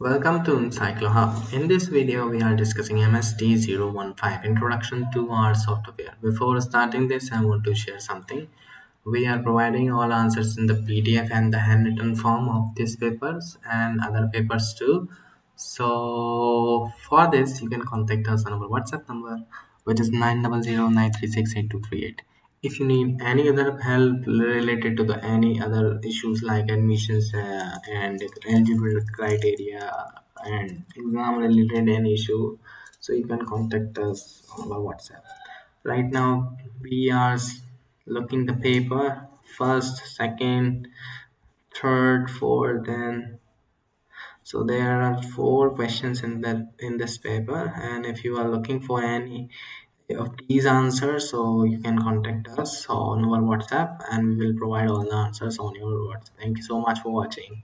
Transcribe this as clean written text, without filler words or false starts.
Welcome to Encyclo Hub. In this video, we are discussing MST015 Introduction to our Software. Before starting this, I want to share something. We are providing all answers in the PDF and the handwritten form of these papers and other papers too. So for this, you can contact us on our WhatsApp number, which is 90093682238. If you need any other help related to the any other issues like admissions and eligibility criteria and exam related any issue, so you can contact us on our WhatsApp. Right now we are looking the paper first, second, third, fourth, and so there are four questions in this paper, and if you are looking for any of these answers, so you can contact us on our WhatsApp and we will provide all the answers on your WhatsApp. Thank you so much for watching.